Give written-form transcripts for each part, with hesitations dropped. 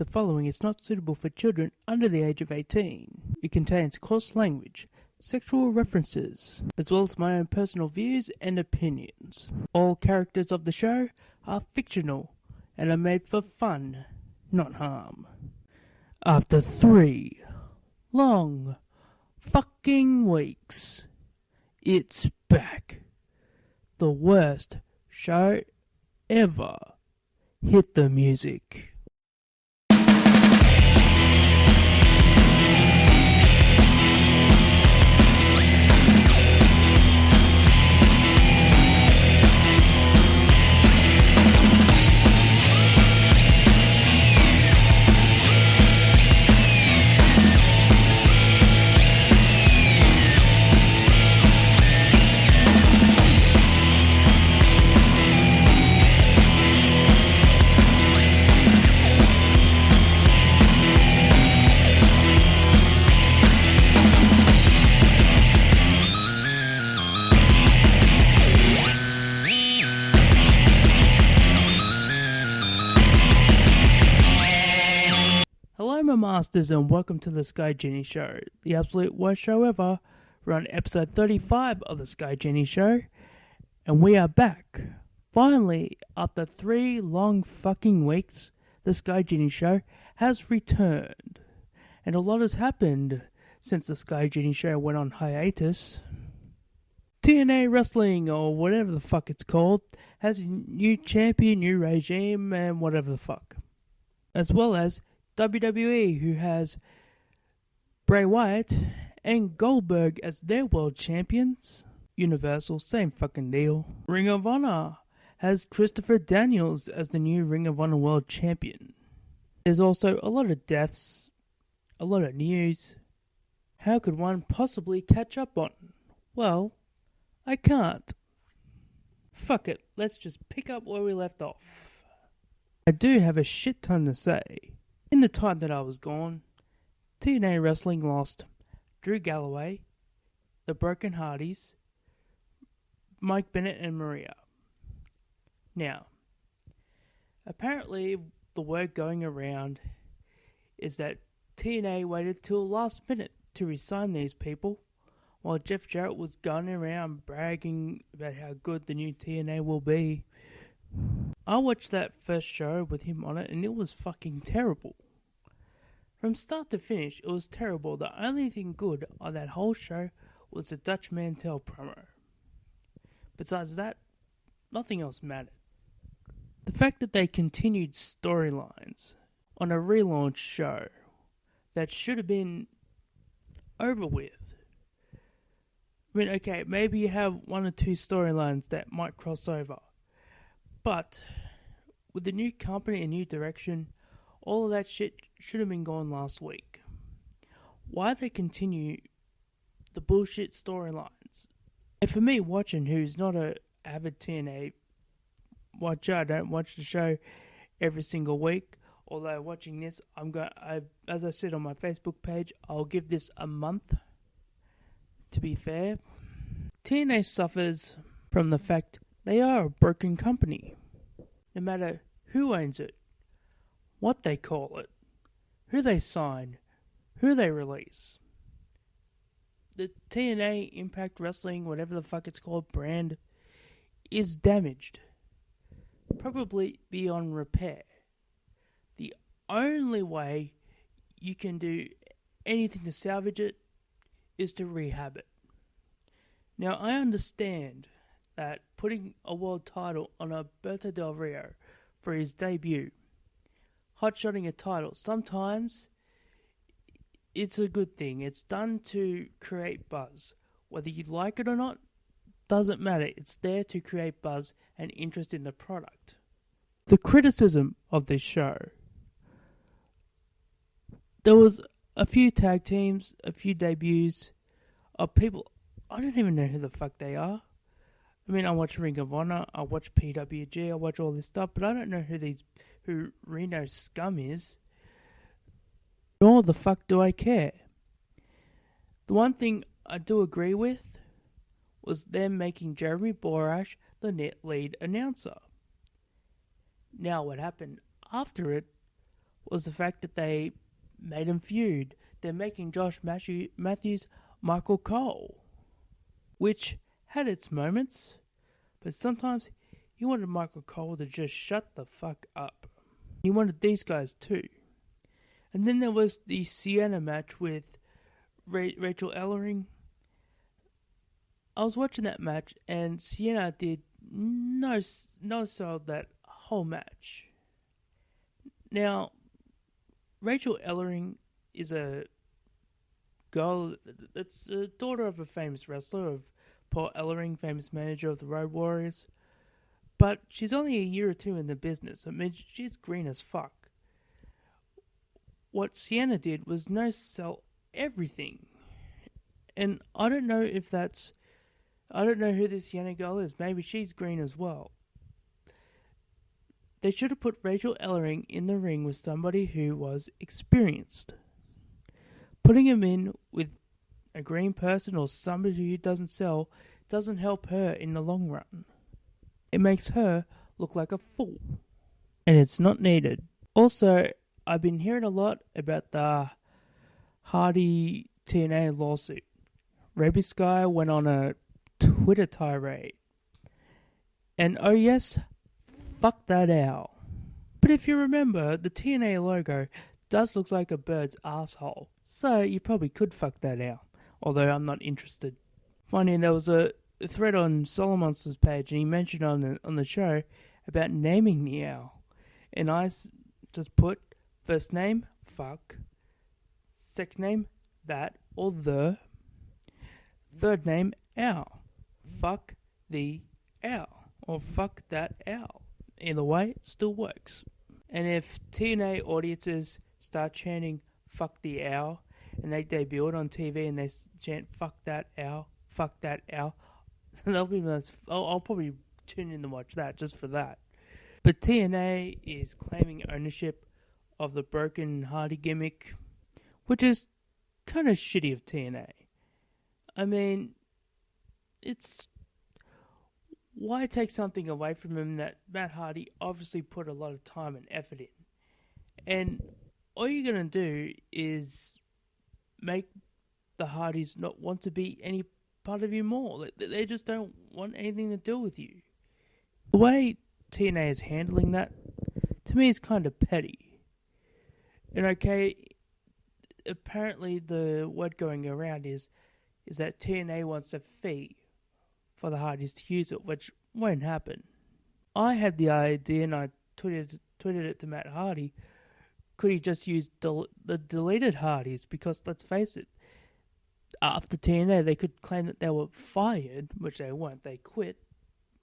The following is not suitable for children under the age of 18. It contains coarse language, sexual references, as well as my own personal views and opinions. All characters of the show are fictional and are made for fun, not harm. After 3 long fucking weeks, it's back. The worst show ever. Hit the music. Masters, and welcome to the Sky Genie Show, the absolute worst show ever. We're on episode 35 of the Sky Genie Show, and we are back. Finally, after 3 long fucking weeks, the Sky Genie Show has returned. And a lot has happened since the Sky Genie Show went on hiatus. TNA Wrestling, or whatever the fuck it's called, has a new champion, new regime, and whatever the fuck. As well as WWE, who has Bray Wyatt and Goldberg as their world champions. Universal, same fucking deal. Ring of Honor has Christopher Daniels as the new Ring of Honor world champion. There's also a lot of deaths, a lot of news. How could one possibly catch up on? Well, I can't. Fuck it, let's just pick up where we left off. I do have a shit ton to say. In the time that I was gone, TNA Wrestling lost Drew Galloway, the Broken Hardys, Mike Bennett and Maria. Now, apparently the word going around is that TNA waited till last minute to resign these people, while Jeff Jarrett was going around bragging about how good the new TNA will be. I watched that first show with him on it and it was fucking terrible. From start to finish, it was terrible. The only thing good on that whole show was the Dutch Mantel promo. Besides that, nothing else mattered. The fact that they continued storylines on a relaunch show that should have been over with. I mean, okay, maybe you have 1 or 2 storylines that might cross over. But with the new company and new direction, all of that shit should have been gone last week. Why they continue the bullshit storylines? And for me, watching, who's not a avid TNA watcher, I don't watch the show every single week. Although watching this, as I said on my Facebook page, I'll give this a month. To be fair, TNA suffers from the fact they are a broken company. No matter who owns it, what they call it, who they sign, who they release. The TNA Impact Wrestling, whatever the fuck it's called, brand, is damaged. Probably beyond repair. The only way you can do anything to salvage it is to rehab it. Now, I understand that putting a world title on Alberto Del Rio for his debut, hot-shotting a title, sometimes it's a good thing. It's done to create buzz. Whether you like it or not, doesn't matter. It's there to create buzz and interest in the product. The criticism of this show. There was a few tag teams, a few debuts of people, I don't even know who the fuck they are. I mean, I watch Ring of Honor, I watch PWG, I watch all this stuff, but I don't know who Reno Scum is. Nor the fuck do I care. The one thing I do agree with was them making Jeremy Borash the lead announcer. Now, what happened after it was the fact that they made him feud. They're making Josh Matthews Michael Cole, which had its moments, but sometimes he wanted Michael Cole to just shut the fuck up. He wanted these guys too. And then there was the Sienna match with Rachel Ellering. I was watching that match, and Sienna did no sell that whole match. Now, Rachel Ellering is a girl that's a daughter of a famous wrestler, of Paul Ellering, famous manager of the Road Warriors. But she's only a year or two in the business. I mean, she's green as fuck. What Sienna did was no sell everything. And I don't know if that's... I don't know who this Sienna girl is. Maybe she's green as well. They should have put Rachel Ellering in the ring with somebody who was experienced. Putting him in with a green person or somebody who doesn't sell doesn't help her in the long run. It makes her look like a fool. And it's not needed. Also, I've been hearing a lot about the Hardy TNA lawsuit. Ruby Sky went on a Twitter tirade. And oh yes, fuck that owl. But if you remember, the TNA logo does look like a bird's asshole. So you probably could fuck that owl. Although I'm not interested. Funny, there was a thread on Solomonster's page, and he mentioned on the show about naming the owl. And I just put first name, fuck. Second name, that or the. Third name, owl. Fuck the owl. Or fuck that owl. Either way, it still works. And if TNA audiences start chanting fuck the owl, and they debut it on TV and they chant fuck that owl, that'll be nice. I'll probably tune in to watch that just for that. But TNA is claiming ownership of the broken Hardy gimmick, which is kind of shitty of TNA. I mean, it's... Why take something away from him that Matt Hardy obviously put a lot of time and effort in? And all you're going to do is make the Hardys not want to be any part of you more. They just don't want anything to do with you. The way TNA is handling that, to me, is kind of petty. And okay, apparently the word going around is that TNA wants a fee for the Hardys to use it, which won't happen. I had the idea, and I tweeted it to Matt Hardy. Could he just use the deleted Hardys? Because let's face it, after TNA, they could claim that they were fired, which they weren't. They quit.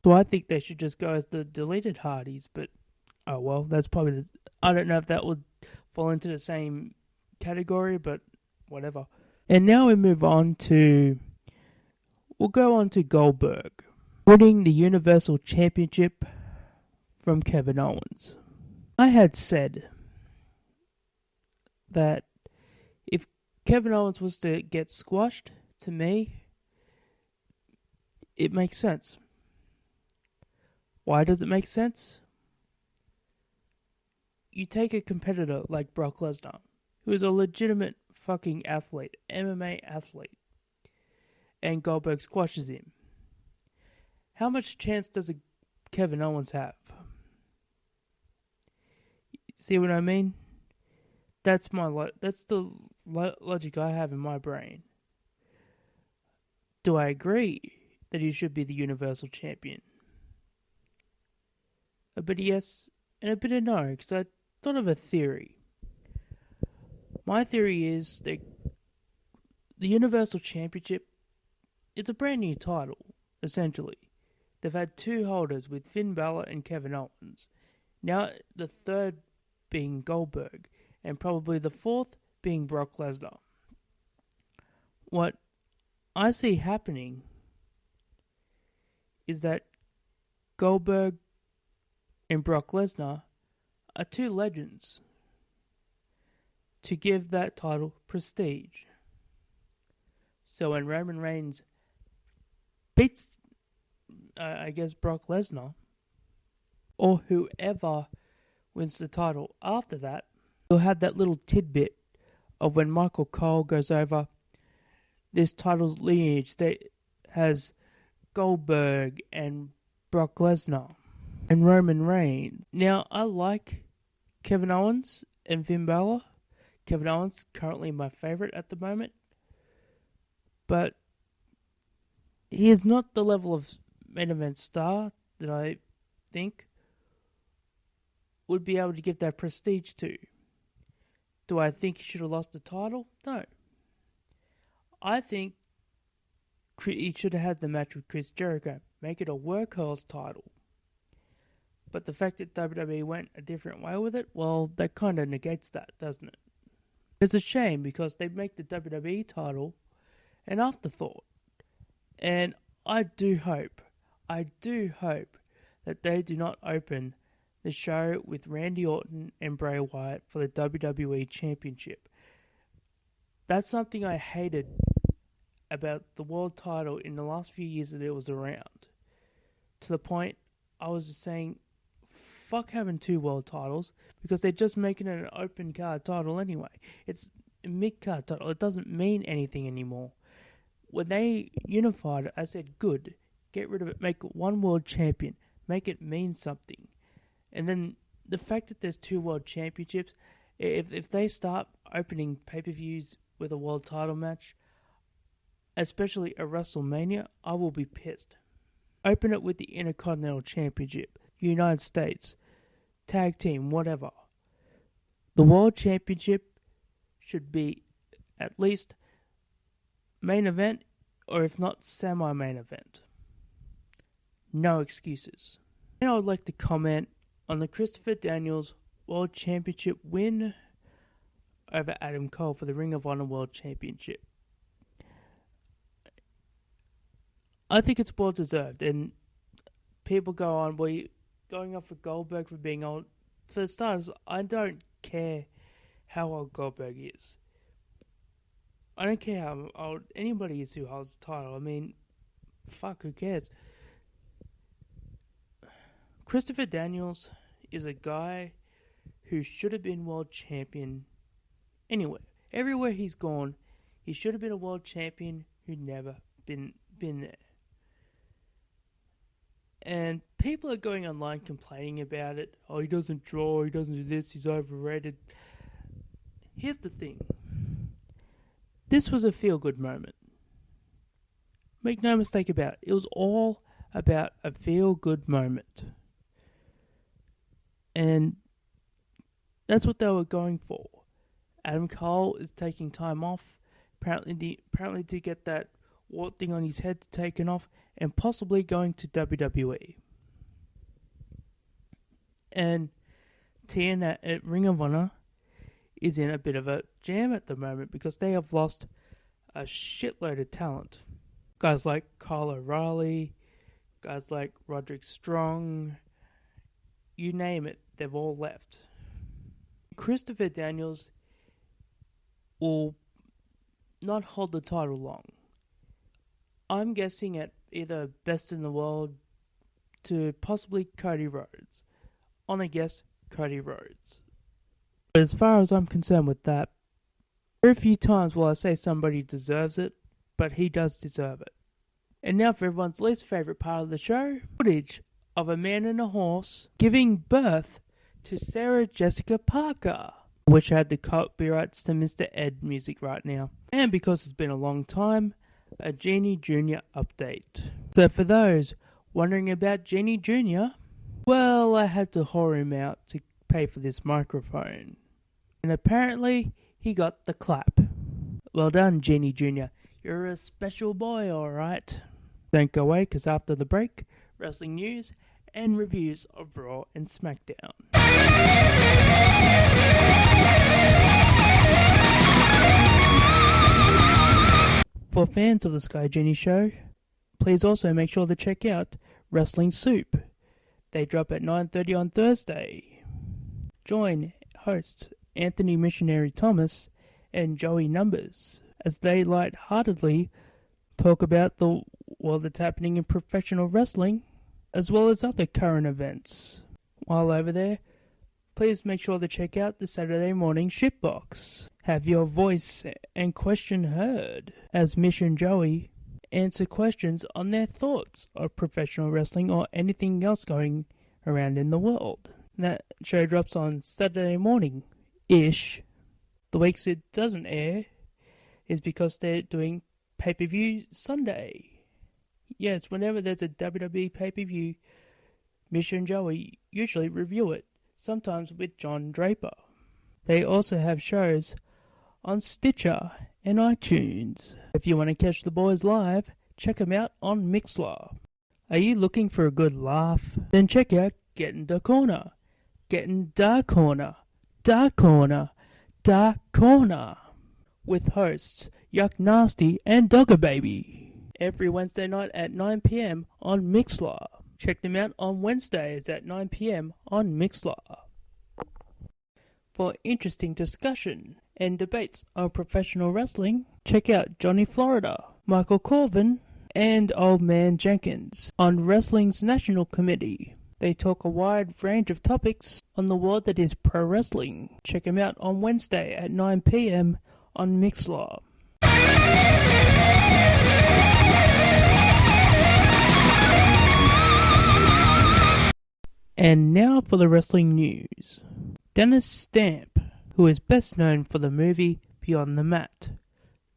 So I think they should just go as the deleted Hardys. But oh well, that's probably I don't know if that would fall into the same category, but whatever. And now we move on to. We'll go on to Goldberg winning the Universal Championship from Kevin Owens. I had said that if Kevin Owens was to get squashed, to me, it makes sense. Why does it make sense? You take a competitor like Brock Lesnar, who is a legitimate fucking athlete, MMA athlete, and Goldberg squashes him. How much chance does a Kevin Owens have? See what I mean? That's the logic I have in my brain. Do I agree that he should be the Universal Champion? A bit of yes and a bit of no, because I thought of a theory. My theory is that the Universal Championship, it's a brand new title, essentially. They've had two holders with Finn Balor and Kevin Owens. Now the third being Goldberg, and probably the fourth being Brock Lesnar. What I see happening is that Goldberg and Brock Lesnar are two legends to give that title prestige. So when Roman Reigns beats, Brock Lesnar, or whoever wins the title after that, you'll have that little tidbit of when Michael Cole goes over this title's lineage that has Goldberg and Brock Lesnar and Roman Reigns. Now, I like Kevin Owens and Finn Balor. Kevin Owens currently my favourite at the moment, but he is not the level of main event star that I think would be able to give that prestige to. Do I think he should have lost the title? No. I think he should have had the match with Chris Jericho. Make it a workhorse title. But the fact that WWE went a different way with it, well, that kind of negates that, doesn't it? It's a shame because they make the WWE title an afterthought. And I do hope that they do not open the show with Randy Orton and Bray Wyatt for the WWE Championship. That's something I hated about the world title in the last few years that it was around. To the point I was just saying, fuck having two world titles, because they're just making it an open card title anyway. It's a mid-card title. It doesn't mean anything anymore. When they unified it, I said, good. Get rid of it. Make it one world champion. Make it mean something. And then the fact that there's two world championships, if they start opening pay-per-views with a world title match, especially a WrestleMania, I will be pissed. Open it with the Intercontinental Championship, United States, Tag Team, whatever. The World Championship should be at least main event, or if not, semi-main event. No excuses. And I would like to comment on the Christopher Daniels World Championship win over Adam Cole for the Ring of Honor World Championship. I think it's well deserved, and people go on, well, going off of Goldberg for being old. For starters, I don't care how old Goldberg is. I don't care how old anybody is who holds the title. I mean, fuck, who cares? Christopher Daniels is a guy who should have been world champion anywhere. Everywhere he's gone, he should have been a world champion who'd never been there. And people are going online complaining about it. Oh, he doesn't draw, he doesn't do this, he's overrated. Here's the thing. This was a feel-good moment. Make no mistake about it. It was all about a feel-good moment. And that's what they were going for. Adam Cole is taking time off, apparently to get that wart thing on his head taken off, and possibly going to WWE. And TNA at Ring of Honor is in a bit of a jam at the moment because they have lost a shitload of talent. Guys like Kyle O'Reilly, guys like Roderick Strong, you name it, they've all left. Christopher Daniels will not hold the title long. I'm guessing at either Best in the World to possibly Cody Rhodes. On a guess, Cody Rhodes. But as far as I'm concerned with that, very few times will I say somebody deserves it, but he does deserve it. And now for everyone's least favourite part of the show, footage of a man and a horse giving birth to Sarah Jessica Parker. I wish I had the copyrights to Mr. Ed music right now. And because it's been a long time, a Genie Jr. update. So for those wondering about Genie Jr., well, I had to whore him out to pay for this microphone. And apparently, he got the clap. Well done, Genie Jr. You're a special boy, alright. Don't go away, because after the break, wrestling news and reviews of Raw and Smackdown. For fans of the Sky Genie Show, please also make sure to check out Wrestling Soup. They drop at 9:30 on Thursday. Join hosts Anthony Missionary Thomas and Joey Numbers as they lightheartedly talk about the world that's happening in professional wrestling, as well as other current events. While over there, please make sure to check out the Saturday Morning Shitbox. Have your voice and question heard as Mish and Joey answer questions on their thoughts of professional wrestling or anything else going around in the world. That show drops on Saturday morning-ish. The weeks it doesn't air is because they're doing pay-per-view Sunday. Yes, whenever there's a WWE pay-per-view, Mish and Joey usually review it, sometimes with John Draper. They also have shows on Stitcher and iTunes. If you want to catch the boys live, check them out on Mixlr. Are you looking for a good laugh? Then check out Getting the Corner. Getting Da Corner. Da Corner. Da Corner. With hosts Yuck Nasty and Dogger Baby. Every Wednesday night at 9 p.m. on Mixlr. Check them out on Wednesdays at 9 p.m. on Mixlr. For interesting discussion and debates on professional wrestling, check out Johnny Florida, Michael Corvin, and Old Man Jenkins on Wrestling's National Committee. They talk a wide range of topics on the world that is pro wrestling. Check them out on Wednesday at 9 p.m. on Mixlr. And now for the wrestling news. Dennis Stamp, who is best known for the movie Beyond the Mat,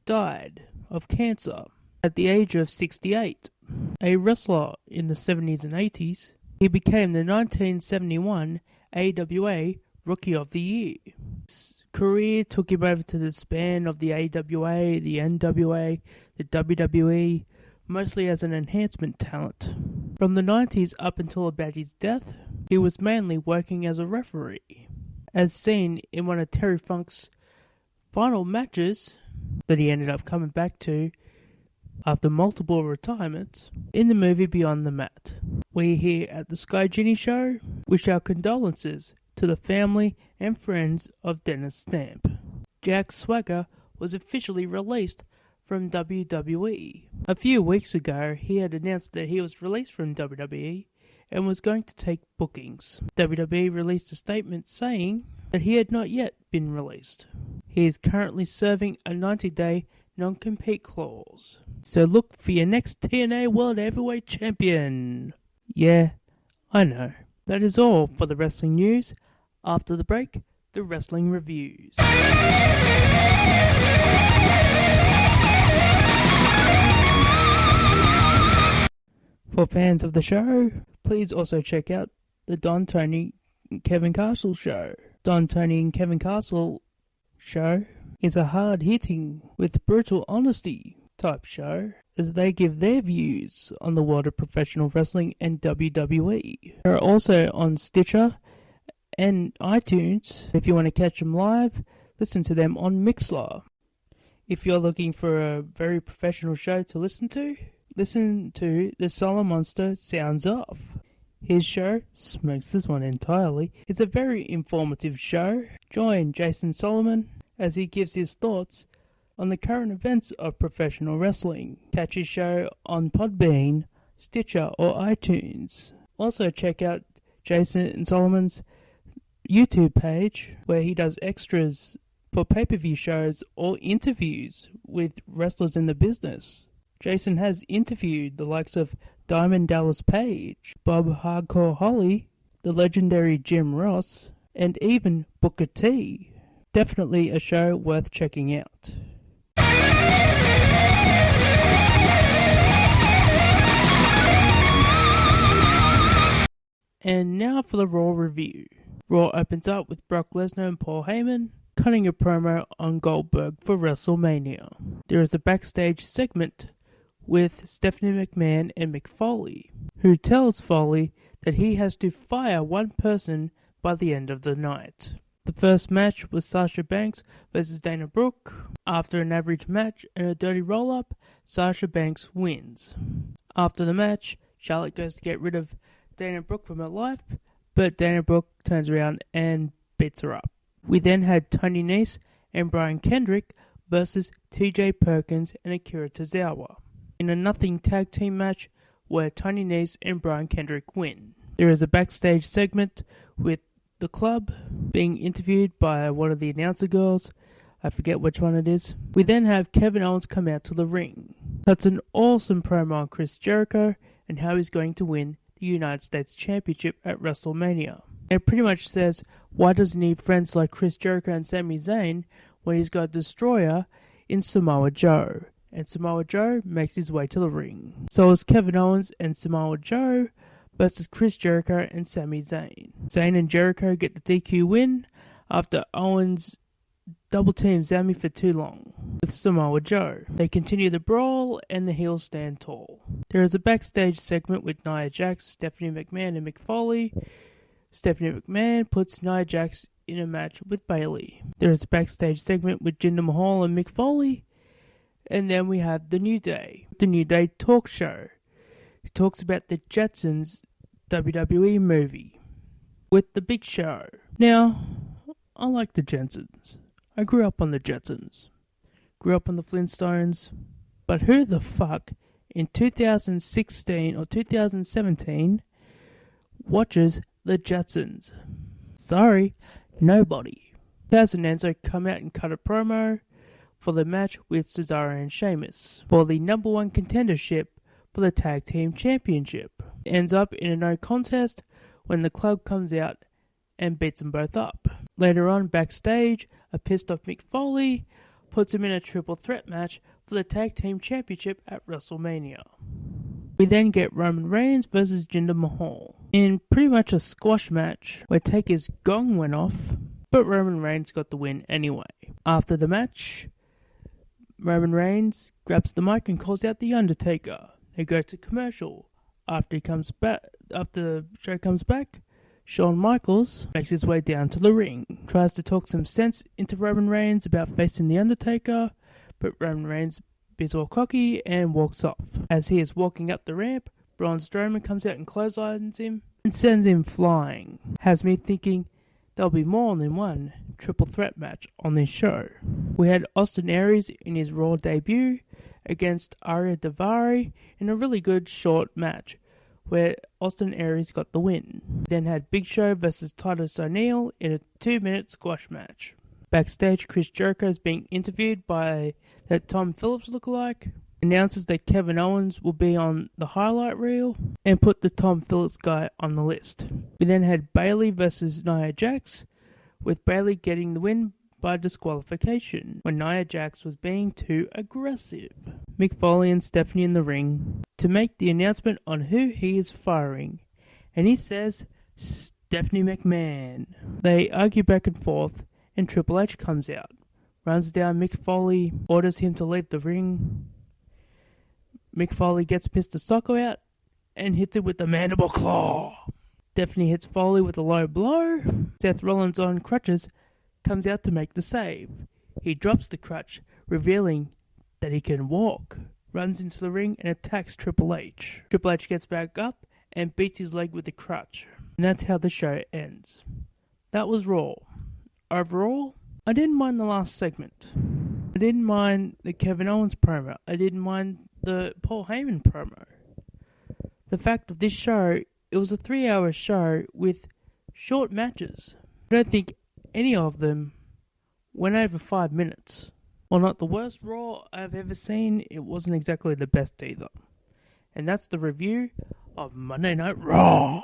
died of cancer at the age of 68. A wrestler in the 70s and 80s, he became the 1971 AWA Rookie of the Year. His career took him over to the span of the AWA, the NWA, the WWE, mostly as an enhancement talent. From the 90s up until about his death, he was mainly working as a referee, as seen in one of Terry Funk's final matches that he ended up coming back to after multiple retirements in the movie Beyond the Mat. We here at the Sky Genie Show wish our condolences to the family and friends of Dennis Stamp. Jack Swagger was officially released from WWE. A few weeks ago, he had announced that he was released from WWE and was going to take bookings. WWE released a statement saying that he had not yet been released. He is currently serving a 90-day non-compete clause. So look for your next TNA World Heavyweight Champion. Yeah, I know. That is all for the wrestling news. After the break, the wrestling reviews. For fans of the show, please also check out the Don Tony and Kevin Castle show. Don Tony and Kevin Castle show is a hard-hitting, with brutal honesty type show, as they give their views on the world of professional wrestling and WWE. They're also on Stitcher and iTunes. If you want to catch them live, listen to them on Mixlr. If you're looking for a very professional show to listen to the Solomonster Sounds off. His show, smokes this one entirely, is a very informative show. Join Jason Solomon as he gives his thoughts on the current events of professional wrestling. Catch his show on Podbean, Stitcher or iTunes. Also check out Jason Solomon's YouTube page, where he does extras for pay-per-view shows or interviews with wrestlers in the business. Jason has interviewed the likes of Diamond Dallas Page, Bob Hardcore Holly, the legendary Jim Ross, and even Booker T. Definitely a show worth checking out. And now for the Raw review. Raw opens up with Brock Lesnar and Paul Heyman cutting a promo on Goldberg for WrestleMania. There is a backstage segment with Stephanie McMahon and Mick Foley, who tells Foley that he has to fire one person by the end of the night. The first match was Sasha Banks versus Dana Brooke. After an average match and a dirty roll-up, Sasha Banks wins. After the match, Charlotte goes to get rid of Dana Brooke from her life, but Dana Brooke turns around and beats her up. We then had Tony Nese and Brian Kendrick versus TJ Perkins and Akira Tozawa in a nothing tag team match where Tony Nese and Brian Kendrick win. There is a backstage segment with the club, being interviewed by one of the announcer girls. I forget which one it is. We then have Kevin Owens come out to the ring. That's an awesome promo on Chris Jericho and how he's going to win the United States Championship at WrestleMania. It pretty much says, why does he need friends like Chris Jericho and Sami Zayn when he's got a destroyer in Samoa Joe? And Samoa Joe makes his way to the ring. So it's Kevin Owens and Samoa Joe versus Chris Jericho and Sami Zayn. Zayn and Jericho get the DQ win after Owens double teams Sami for too long with Samoa Joe. They continue the brawl and the heels stand tall. There is a backstage segment with Nia Jax, Stephanie McMahon and Mick Foley. Stephanie McMahon puts Nia Jax in a match with Bayley. There is a backstage segment with Jinder Mahal and Mick Foley. And then we have The New Day. The New Day talk show. It talks about the Jetsons WWE movie with The Big Show. Now, I like the Jetsons. I grew up on the Jetsons. Grew up on the Flintstones. But who the fuck in 2016 or 2017 watches the Jetsons? Sorry, nobody. Taz and Enzo come out and cut a promo for the match with Cesaro and Sheamus for the number one contendership for the Tag Team Championship. It ends up in a no contest when the club comes out and beats them both up. Later on, backstage, a pissed off Mick Foley puts him in a triple threat match for the Tag Team Championship at WrestleMania. We then get Roman Reigns versus Jinder Mahal in pretty much a squash match where Taker's gong went off, but Roman Reigns got the win anyway. After the match, Roman Reigns grabs the mic and calls out The Undertaker. They go to commercial. After the show comes back, Shawn Michaels makes his way down to the ring, tries to talk some sense into Roman Reigns about facing The Undertaker, but Roman Reigns is all cocky and walks off. As he is walking up the ramp, Braun Strowman comes out and clotheslines him and sends him flying. Has me thinking there'll be more than one triple threat match on this show. We had Austin Aries in his Raw debut against Arya Daivari in a really good short match where Austin Aries got the win. Then had Big Show versus Titus O'Neil in a 2-minute squash match. Backstage, Chris Jericho is being interviewed by that Tom Phillips lookalike, announces that Kevin Owens will be on the highlight reel, and put the Tom Phillips guy on the list. We then had Bayley versus Nia Jax, with Bayley getting the win by disqualification when Nia Jax was being too aggressive. Mick Foley and Stephanie in the ring to make the announcement on who he is firing, and he says Stephanie McMahon. They argue back and forth, and Triple H comes out, runs down Mick Foley, orders him to leave the ring. Mick Foley gets Mr. Socko out and hits it with the mandible claw. Stephanie hits Foley with a low blow. Seth Rollins on crutches comes out to make the save. He drops the crutch, revealing that he can walk, runs into the ring and attacks Triple H. Triple H gets back up and beats his leg with the crutch. And that's how the show ends. That was Raw. Overall, I didn't mind the last segment. I didn't mind the Kevin Owens promo. I didn't mind the Paul Heyman promo. The fact of this show, it was a 3-hour show with short matches. I don't think any of them went over 5 minutes. While not the worst Raw I've ever seen, it wasn't exactly the best either. And that's the review of Monday Night Raw.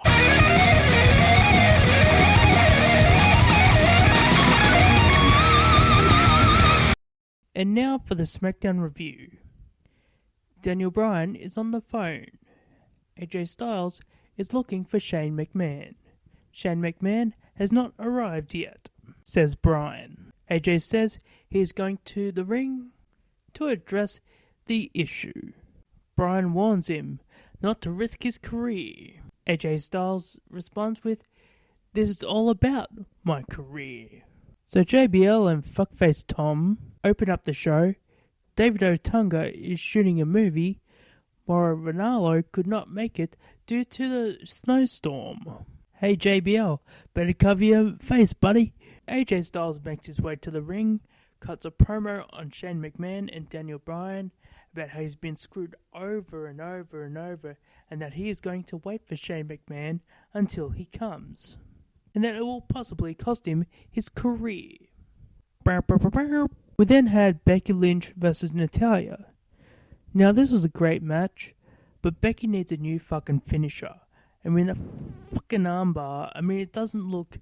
And now for the Smackdown review. Daniel Bryan is on the phone. AJ Styles is looking for Shane McMahon. Shane McMahon has not arrived yet, says Bryan. AJ says he is going to the ring to address the issue. Bryan warns him not to risk his career. AJ Styles responds with, "This is all about my career." So JBL and Fuckface Tom open up the show. David Otunga is shooting a movie. Mauro Ranallo could not make it due to the snowstorm. Hey JBL, better cover your face, buddy. AJ Styles makes his way to the ring, cuts a promo on Shane McMahon and Daniel Bryan about how he's been screwed over and over and over, and that he is going to wait for Shane McMahon until he comes. and that it will possibly cost him his career. We then had Becky Lynch versus Natalya. Now this was a great match, but Becky needs a new fucking finisher. I mean, the fucking armbar, it doesn't look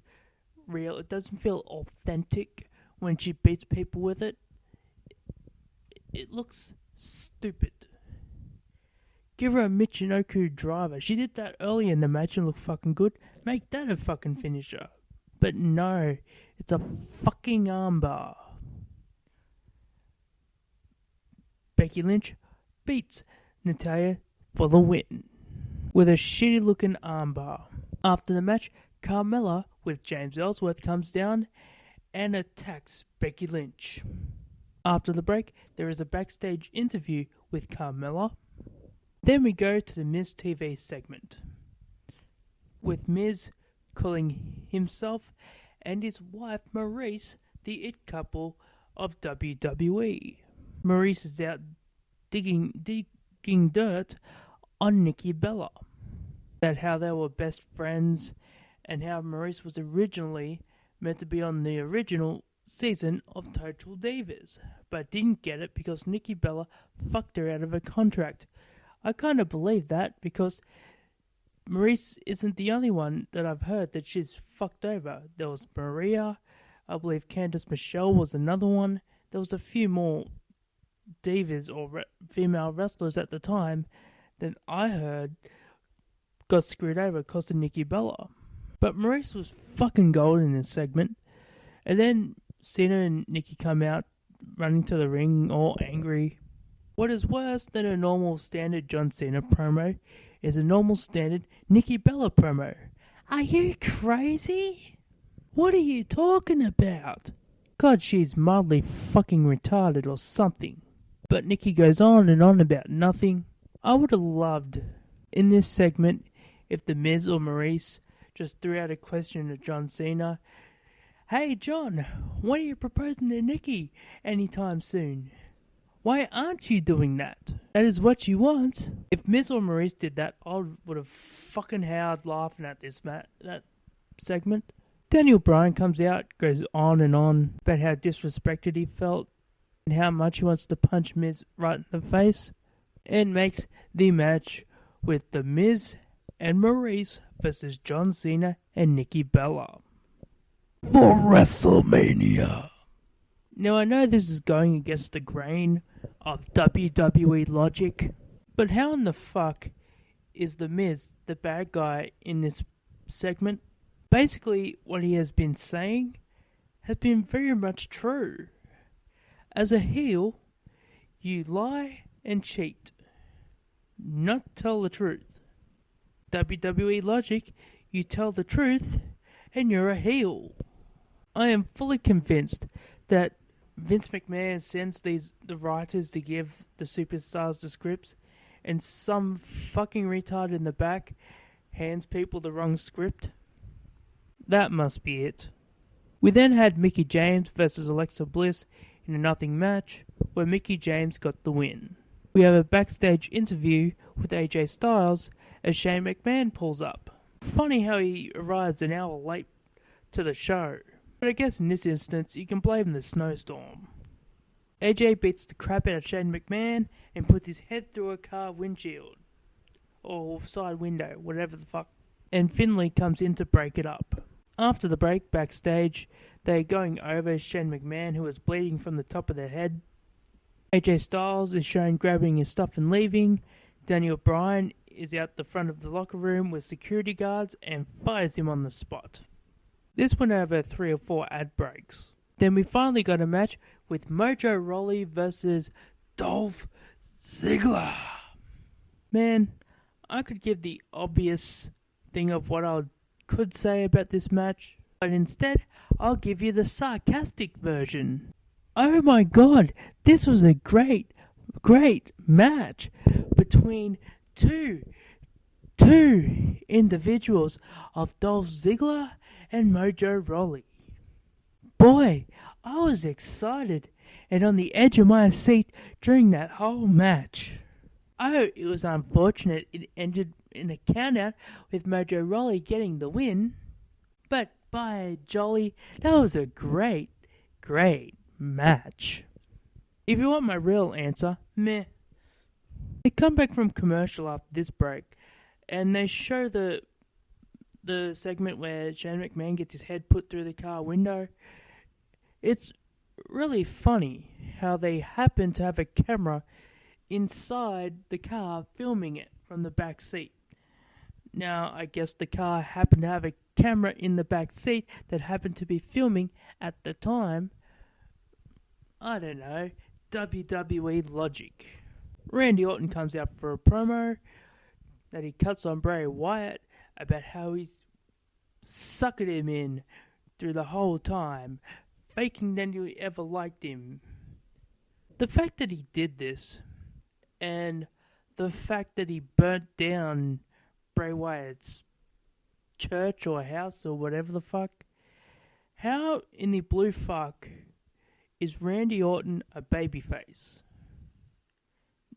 real. It doesn't feel authentic when she beats people with it. It looks stupid. Give her a Michinoku driver. She did that early in the match and looked fucking good. Make that a fucking finisher. But no, it's a fucking armbar. Becky Lynch beats Natalya for the win with a shitty looking armbar. After the match, Carmella with James Ellsworth comes down and attacks Becky Lynch. After the break, there is a backstage interview with Carmella. Then we go to the Miz TV segment, with Miz calling himself and his wife Maurice the it couple of WWE. Maurice is out digging dirt on Nikki Bella, about how they were best friends and how Maurice was originally meant to be on the original season of Total Divas, but didn't get it because Nikki Bella fucked her out of a contract. I kind of believe that because Maurice isn't the only one that I've heard that she's fucked over. There was Maria, I believe Candice Michelle was another one. There was a few more divas or female wrestlers at the time that I heard got screwed over because of Nikki Bella. But Maurice was fucking gold in this segment. And then Cena and Nikki come out running to the ring all angry. What is worse than a normal standard John Cena promo is a normal standard Nikki Bella promo. Are you crazy? What are you talking about? God, she's mildly fucking retarded or something. But Nikki goes on and on about nothing. I would have loved in this segment if The Miz or Maurice just threw out a question to John Cena. Hey John, when are you proposing to Nikki anytime soon? Why aren't you doing that? That is what you want. If Miz or Maurice did that, I would have fucking howled laughing at that segment. Daniel Bryan comes out, goes on and on about how disrespected he felt and how much he wants to punch Miz right in the face, and makes the match with The Miz and Maurice versus John Cena and Nikki Bella for WrestleMania. Now, I know this is going against the grain of WWE logic, but how in the fuck is The Miz the bad guy in this segment? Basically, what he has been saying has been very much true. As a heel, you lie and cheat, not tell the truth. WWE logic, you tell the truth and you're a heel. I am fully convinced that Vince McMahon sends the writers to give the superstars the scripts, and some fucking retard in the back hands people the wrong script. That must be it. We then had Mickie James versus Alexa Bliss in a nothing match, where Mickie James got the win. We have a backstage interview with AJ Styles as Shane McMahon pulls up. Funny how he arrives an hour late to the show. But I guess in this instance, you can blame the snowstorm. AJ beats the crap out of Shane McMahon and puts his head through a car windshield. Or side window, whatever the fuck. And Finlay comes in to break it up. After the break, backstage, they're going over Shane McMahon, who is bleeding from the top of the head. AJ Styles is shown grabbing his stuff and leaving. Daniel Bryan is out the front of the locker room with security guards and fires him on the spot. This went over 3 or 4 ad breaks. Then we finally got a match with Mojo Rawley versus Dolph Ziggler. Man, I could give the obvious thing of what I could say about this match, but instead, I'll give you the sarcastic version. Oh my god, this was a great match between two individuals of Dolph Ziggler and Mojo Rawley. Boy, I was excited and on the edge of my seat during that whole match. Oh, it was unfortunate it ended in a countout with Mojo Rawley getting the win, but by Jolly, that was a great match. If you want my real answer, meh. They come back from commercial after this break, and they show the segment where Shane McMahon gets his head put through the car window. It's really funny how they happen to have a camera inside the car filming it from the back seat. Now, I guess the car happened to have a camera in the back seat that happened to be filming at the time. I don't know. WWE logic. Randy Orton comes out for a promo that he cuts on Bray Wyatt about how he's suckered him in through the whole time, faking that he ever liked him. The fact that he did this, and the fact that he burnt down Bray Wyatt's church or house or whatever the fuck, how in the blue fuck is Randy Orton a babyface?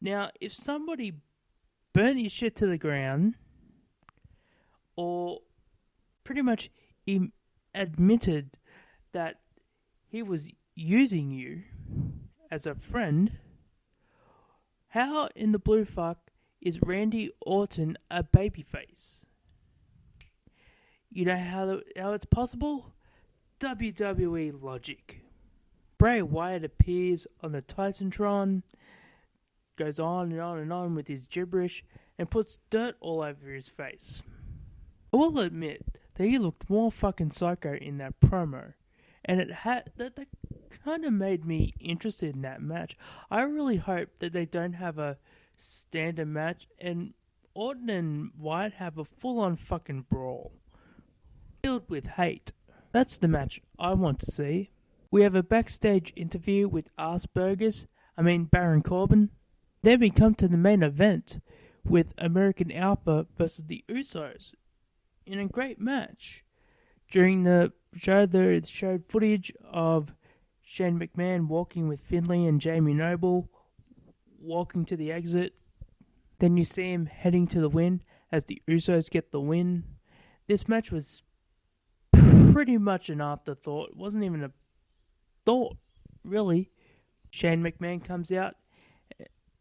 Now, if somebody burnt your shit to the ground, or pretty much admitted that he was using you as a friend, how in the blue fuck is Randy Orton a babyface? You know how it's possible? WWE logic. Bray Wyatt appears on the Titantron, goes on and on and on with his gibberish, and puts dirt all over his face. I will admit that he looked more fucking psycho in that promo, and that kind of made me interested in that match. I really hope that they don't have a standard match, and Orton and Wyatt have a full-on fucking brawl, filled with hate. That's the match I want to see. We have a backstage interview with Baron Corbin. Then we come to the main event with American Alpha versus the Usos in a great match. During the show, they showed footage of Shane McMahon walking with Finlay and Jamie Noble, walking to the exit. Then you see him heading to the win as the Usos get the win. This match was pretty much an afterthought. It wasn't even a thought, really. Shane McMahon comes out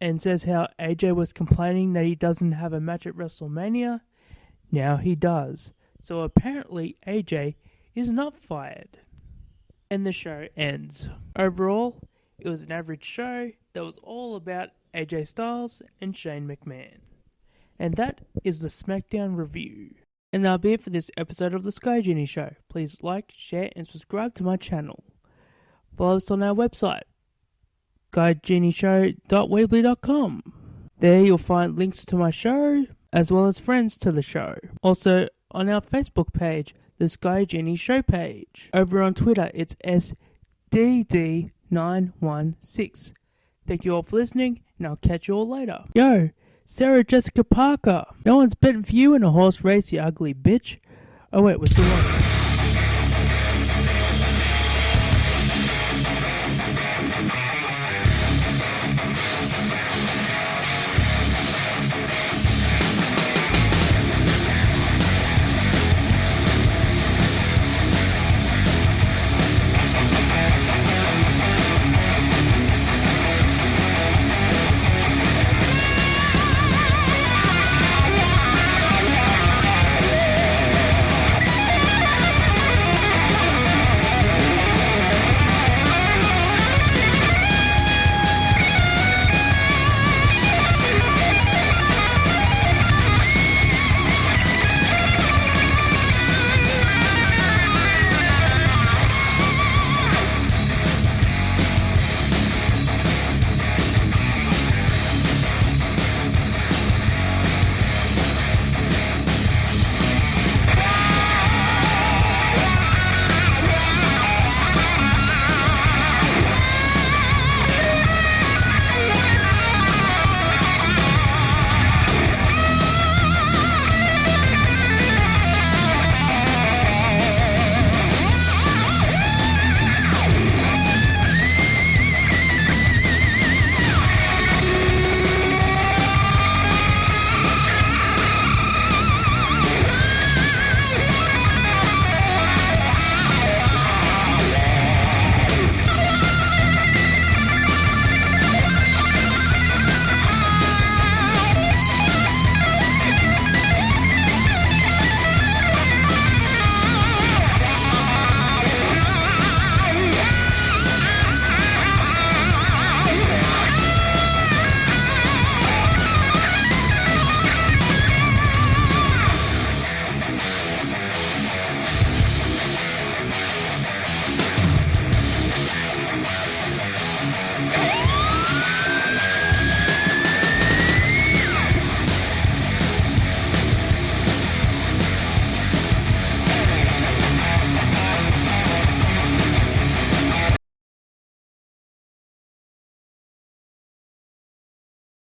and says how AJ was complaining that he doesn't have a match at WrestleMania. Now he does. So apparently AJ is not fired. And the show ends. Overall, it was an average show that was all about AJ Styles and Shane McMahon. And that is the Smackdown review. And that'll be it for this episode of the Sky Genie Show. Please like, share, and subscribe to my channel. Follow us on our website, skygenieshow.weebly.com. There you'll find links to my show, as well as friends to the show. Also, on our Facebook page, the Sky Genie Show page. Over on Twitter, it's SDD916. Thank you all for listening, and I'll catch you all later. Yo, Sarah Jessica Parker. No one's betting for you in a horse race, you ugly bitch. Oh wait, we're still on.